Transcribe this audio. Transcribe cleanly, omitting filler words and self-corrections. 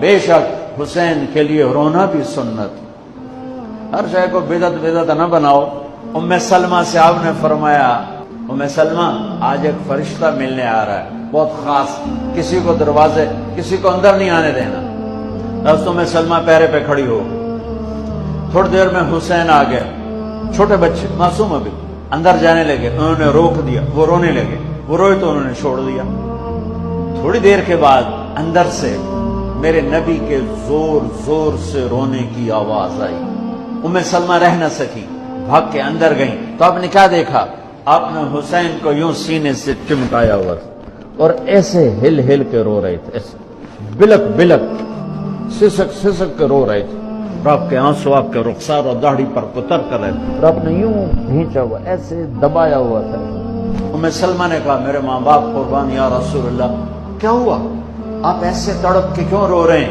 بے شک حسین کے لیے رونا بھی سنت. ہر شے کو بدعت نہ بناؤ. ام سلمہ سے آپ نے فرمایا ام سلمہ آج ایک فرشتہ ملنے آ رہا ہے بہت خاص, کسی کو دروازے کسی کو اندر نہیں آنے دینا. بس ام سلمہ پیرے پہ کھڑی ہو. تھوڑی دیر میں حسین آ گیا, چھوٹے بچے معصوم ابھی, اندر جانے لگے, انہوں نے روک دیا, وہ رونے لگے, وہ روئے تو انہوں نے چھوڑ دیا. تھوڑی دیر کے بعد اندر سے میرے نبی کے زور زور سے رونے کی آواز آئی. ام سلمہ رہ نہ سکی, بھاگ کے اندر گئیں. تو آپ نے کیا دیکھا؟ آپ نے حسین کو یوں سینے سے چمٹایا ہوا اور ایسے ہل ہل کے رو رہے تھے, ایسے بلک بلک سسک سسک کے رو رہے تھے. اور آپ کے آنسو آپ کے رخسار اور داڑھی پر اتر کر رہے تھے, اور آپ نے یوں بھینچا ہوا, ایسے دبایا ہوا تھا. ام سلمہ نے کہا میرے ماں باپ قربان یا رسول اللہ, کیا ہوا؟ آپ ایسے تڑپ کے کیوں رو رہے ہیں؟